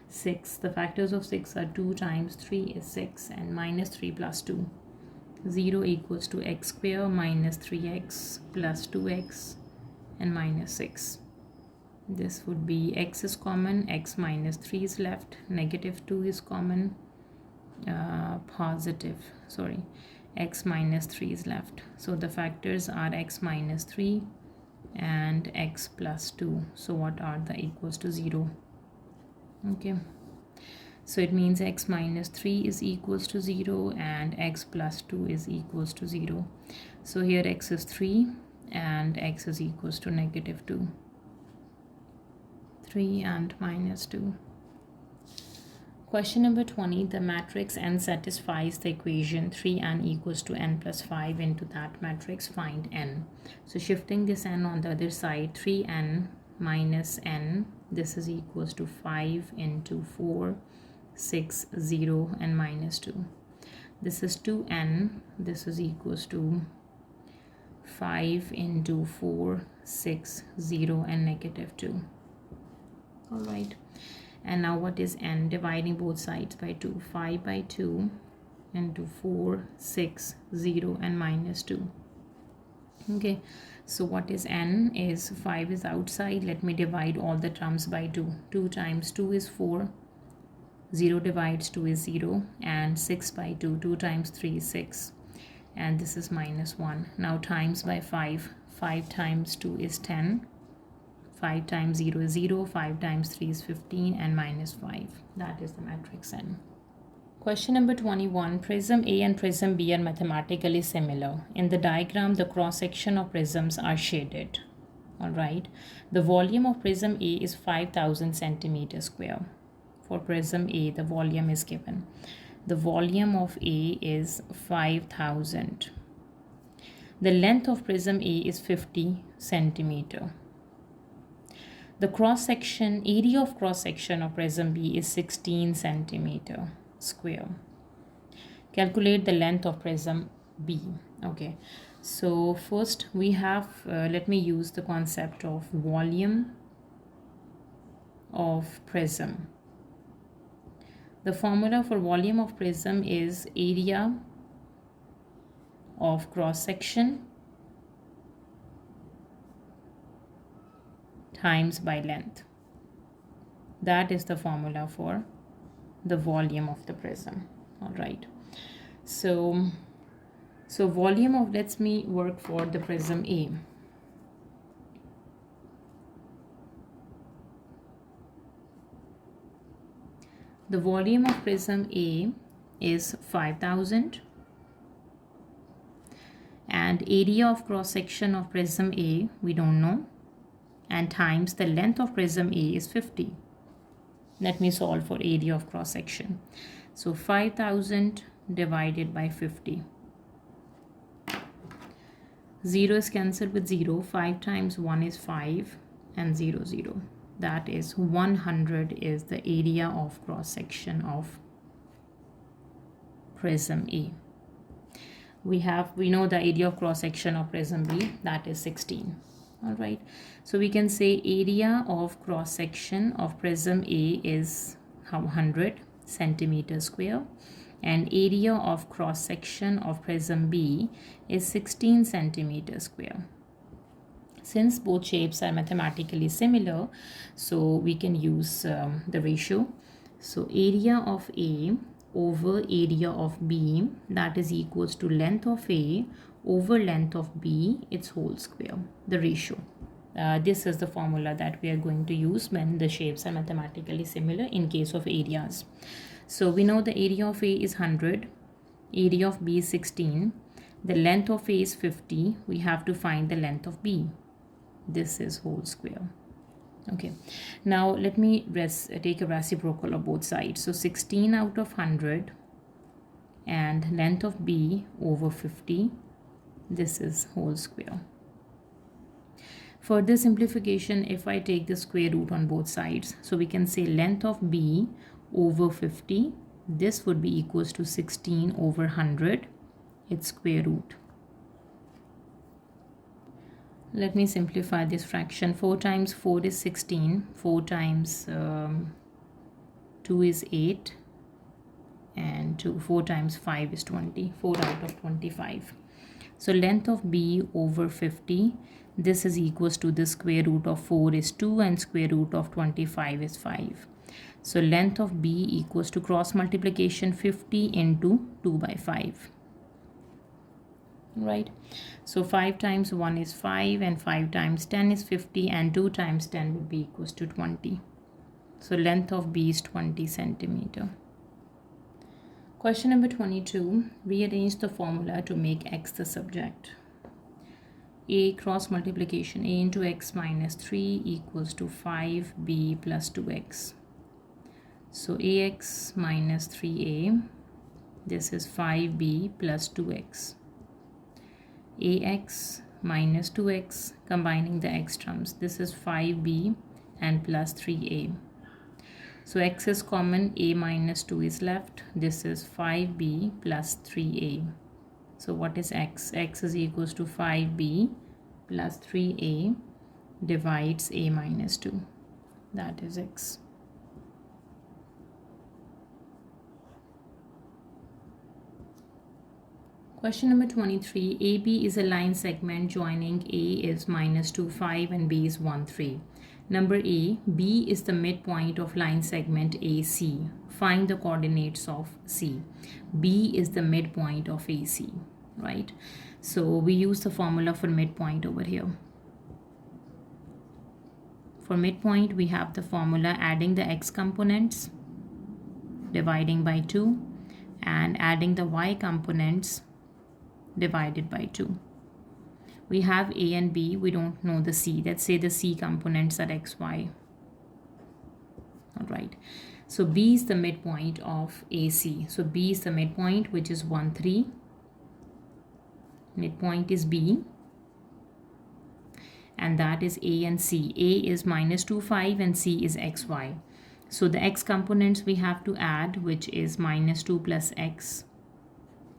6, the factors of 6 are 2 times 3 is 6 and minus 3 plus 2. 0 equals to x square minus 3x plus 2x and minus 6. This would be x is common, x minus 3 is left, negative 2 is common, x minus 3 is left. So the factors are x minus 3 and x plus 2. So what are the equals to 0? Okay, so it means x minus 3 is equals to 0 and x plus 2 is equals to 0. So here x is 3 and x is equals to negative 2. 3 and minus 2. Question number 20. The matrix n satisfies the equation 3n equals to n plus 5 into that matrix. Find n. So shifting this n on the other side, 3n minus n, this is equals to 5 into 4, 6, 0 and minus 2. This is 2n, this is equals to 5 into 4, 6, 0 and negative 2. Alright, and now what is n? Dividing both sides by 2. 5 by 2 into 4, 6, 0 and minus 2. Okay, so what is n? Is 5 is outside. Let me divide all the terms by 2. 2 times 2 is 4. 0 divides 2 is 0. And 6 by 2. 2 times 3 is 6. And this is minus 1. Now times by 5. 5 times 2 is 10. 5 times 0 is 0, 5 times 3 is 15 and minus 5. That is the matrix n. Question number 21. Prism A and prism B are mathematically similar. In the diagram, the cross-section of prisms are shaded. Alright. The volume of prism A is 5000 centimeters square. For prism A, the volume is given. The volume of A is 5000. The length of prism A is 50 centimeter. The cross-section, area of cross-section of prism B is 16 centimeter square. Calculate the length of prism B. Okay, so first we have, let me use the concept of volume of prism. The formula for volume of prism is area of cross-section times by length. That is the formula for the volume of the prism. All right, so volume of, let's me work for the prism A. The volume of prism A is 5000 and area of cross section of prism A we don't know, and times the length of prism A is 50. Let me solve for area of cross section. So 5000 divided by 50. 0 is cancelled with 0. 5 times 1 is 5 and 0, 0. That is 100 is the area of cross section of prism A. We know the area of cross section of prism B, that is 16. All right, so we can say area of cross section of prism A is 100 centimeters square and area of cross section of prism B is 16 centimeters square. Since both shapes are mathematically similar, so we can use the ratio. So area of A over area of B, that is equals to length of A over length of B, its whole square, the ratio. This is the formula that we are going to use when the shapes are mathematically similar in case of areas. So we know the area of A is 100, area of B is 16, the length of A is 50, we have to find the length of B. This is whole square. Okay, now let me take a reciprocal of both sides. So 16 out of 100 and length of B over 50, this is whole square. Further simplification, if I take the square root on both sides, so we can say length of B over 50, this would be equals to 16 over 100, its square root. Let me simplify this fraction. 4 times 4 is 16, 4 times 2 is 8, and 4 times 5 is 20, 4 out of 25. So length of B over 50, this is equals to the square root of 4 is 2 and square root of 25 is 5. So length of B equals to cross multiplication 50 into 2 by 5. right? So 5 times 1 is 5, and 5 times 10 is 50, and 2 times 10 would be equals to 20. So length of B is 20 centimeter. Question number 22. Rearrange the formula to make x the subject. A cross multiplication, a into x minus 3 equals to 5b plus 2x. So ax minus 3a, this is 5b plus 2x. Ax minus 2x, combining the x terms, this is 5b and plus 3a. So x is common, a minus 2 is left, this is 5b plus 3a. So what is x? X is equals to 5b plus 3a divides a minus 2. That is x. Question number 23. AB is a line segment joining A is minus 2, 5 and B is 1, 3. Number A, B is the midpoint of line segment AC. Find the coordinates of C. B is the midpoint of AC, right? So we use the formula for midpoint over here. For midpoint, we have the formula adding the x components, dividing by 2, and adding the y components, divided by 2. We have a and b, we don't know the c. Let's say the c components are x, y. All right. So b is the midpoint of AC. So b is the midpoint, which is 1, 3. Midpoint is b. And that is a and c. A is minus 2, 5 and c is x, y. So the x components we have to add, which is minus 2 plus x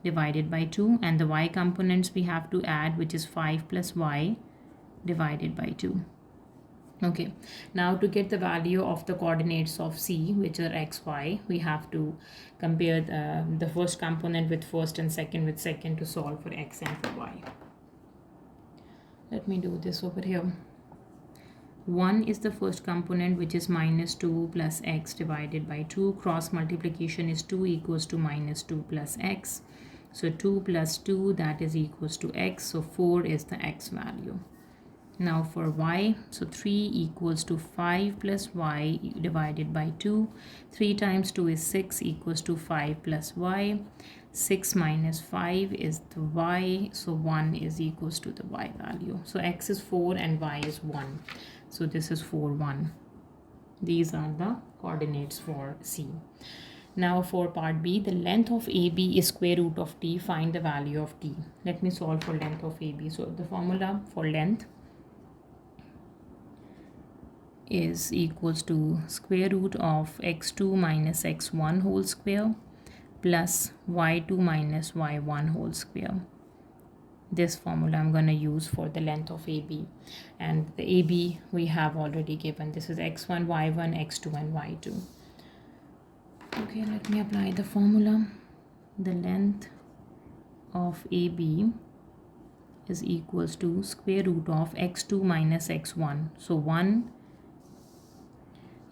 divided by 2, and the y components we have to add, which is 5 plus y divided by 2. Okay, now to get the value of the coordinates of C, which are x, y, we have to compare the first component with first and second with second to solve for x and for y. Let me do this over here. 1 is the first component, which is minus 2 plus x divided by 2. Cross multiplication is 2 equals to minus 2 plus x. So 2 plus 2, that is equals to x. So 4 is the x value. Now for y, so 3 equals to 5 plus y divided by 2. 3 times 2 is 6 equals to 5 plus y. 6 minus 5 is the y. So 1 is equals to the y value. So x is 4 and y is 1. So this is 4, 1. These are the coordinates for C. Now for part B, the length of AB is square root of t. Find the value of t. Let me solve for length of AB. So the formula for length is equals to square root of x2 minus x1 whole square plus y2 minus y1 whole square. This formula I'm going to use for the length of AB. And the AB we have already given. This is x1, y1, x2 and y2. Okay, let me apply the formula. The length of AB is equals to square root of x2 minus x1. So 1,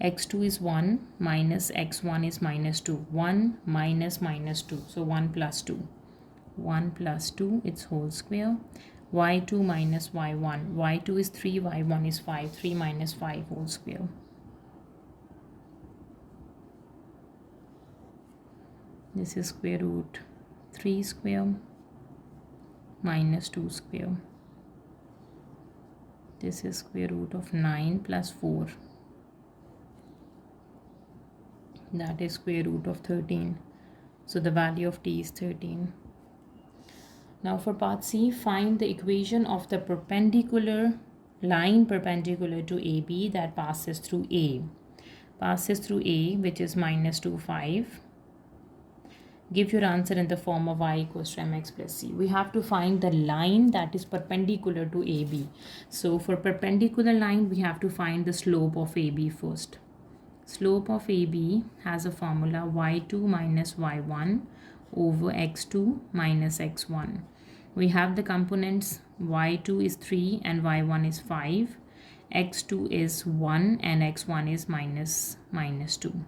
x2 is 1 minus x1 is minus 2. 1 minus minus 2. So 1 plus 2. 1 plus 2, its whole square. y2 minus y1. y2 is 3, y1 is 5. 3 minus 5 whole square. This is square root 3 square minus 2 square. This is square root of 9 plus 4. That is square root of 13. So the value of t is 13. Now for part C, find the equation of the perpendicular line perpendicular to AB that passes through A. Passes through A, which is minus 2, 5. Give your answer in the form of y equals to mx plus c. We have to find the line that is perpendicular to AB. So for perpendicular line, we have to find the slope of AB first. Slope of AB has a formula y2 minus y1 over x2 minus x1. We have the components y2 is 3 and y1 is 5. x2 is 1 and x1 is minus 2.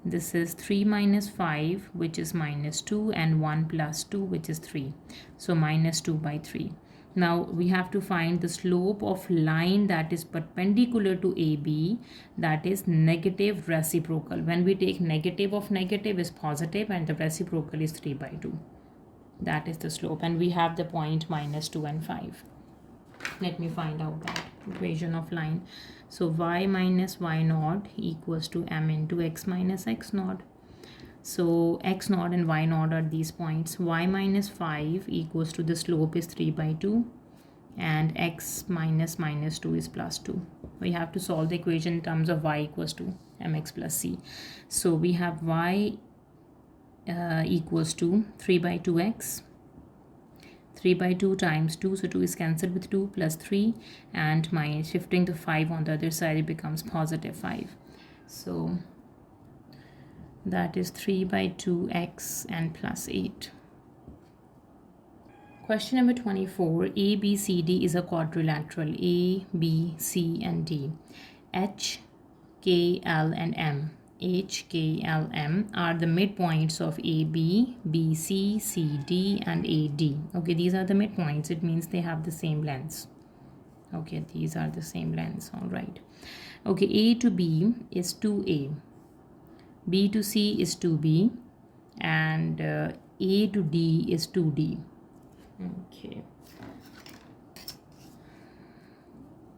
This is 3 minus 5, which is minus 2, and 1 plus 2, which is 3. So minus 2 by 3. Now we have to find the slope of line that is perpendicular to AB, that is negative reciprocal. When we take negative of negative is positive, and the reciprocal is 3 by 2. That is the slope, and we have the point minus 2 and 5. Let me find out that equation of line. So y minus y naught equals to m into x minus x naught. So x naught and y naught are these points. Y minus 5 equals to the slope is 3 by 2, and x minus minus 2 is plus 2. We have to solve the equation in terms of y equals to mx plus c. So we have y equals to 3 by 2x. 3 by 2 times 2, so 2 is cancelled with 2, plus 3, and my shifting the 5 on the other side, it becomes positive 5. So that is 3 by 2x and plus 8. Question number 24. A, B, C, D is a quadrilateral. A, B, C, and D. H, K, L, and M. H, K, L, M are the midpoints of AB, BC, CD, and AD. Okay, these are the midpoints. It means they have the same lengths. Okay, these are the same lengths. All right. Okay, A to B is 2A. B to C is 2B. And A to D is 2D. Okay.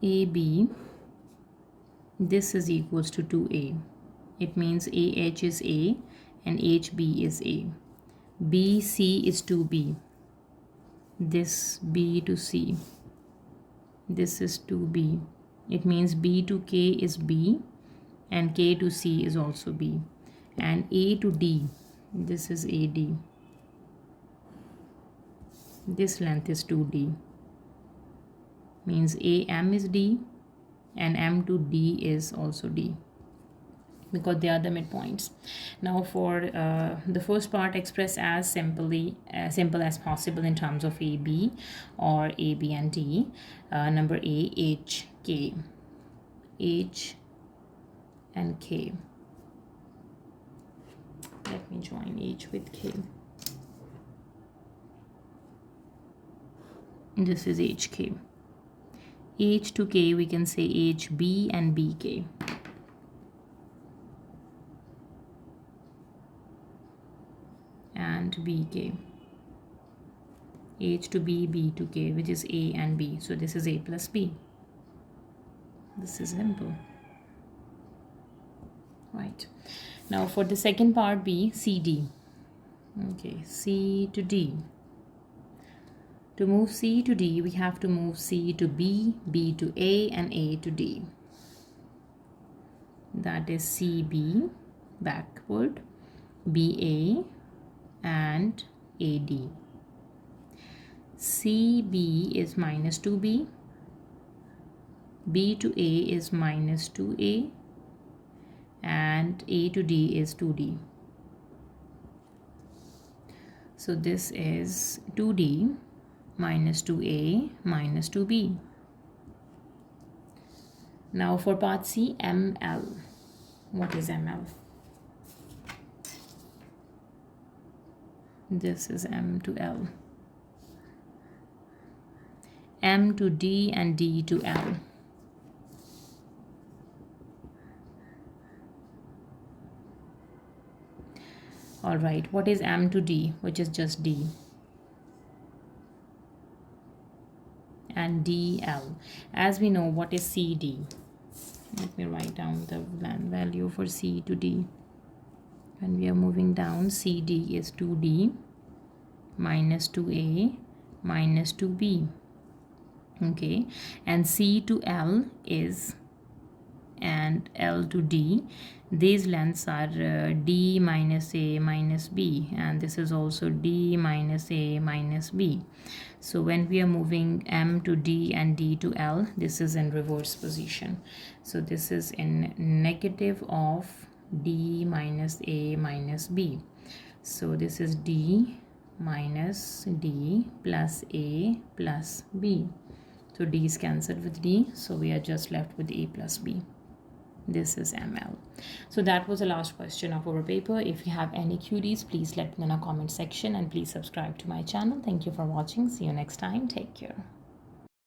AB, this is equals to 2A. It means AH is A and HB is A. BC is 2B. This B to C. This is 2B. It means B to K is B and K to C is also B. And A to D, this is AD. This length is 2D. Means AM is D and M to D is also D, because they are the midpoints. Now for the first part, express as simple as possible in terms of AB or AB and D. Number A, H, K. H and K. Let me join H with K. This is HK. H to K, we can say HB and BK. And BK. H to B, B to K, which is A and B. So this is A plus B. This is simple. Right. Now for the second part, B, CD. Okay, C to D. To move C to D, we have to move C to B, B to A, and A to D. That is CB backward, BA, and AD. CB is minus 2B, B to A is minus 2A, and A to D is 2D. So this is 2D minus 2A minus 2B. Now for part C, ML. What is ML? This is M to L. M to D and D to L. All right, what is M to D, which is just D? And DL. As we know, what is CD? Let me write down the value for C to D. When we are moving down, CD is 2D minus 2A minus 2B. Okay, and C to L is, and L to D, these lengths are D minus A minus B, and this is also D minus A minus B. So when we are moving M to D and D to L, this is in reverse position. So this is in negative of D minus A minus B. So this is D minus D plus A plus B. So D is cancelled with D, so we are just left with A plus B. this is ml. So that was the last question of our paper. If you have any queries, please let me know in the comment section, and please subscribe to my channel. Thank you for watching. See you next time. Take care.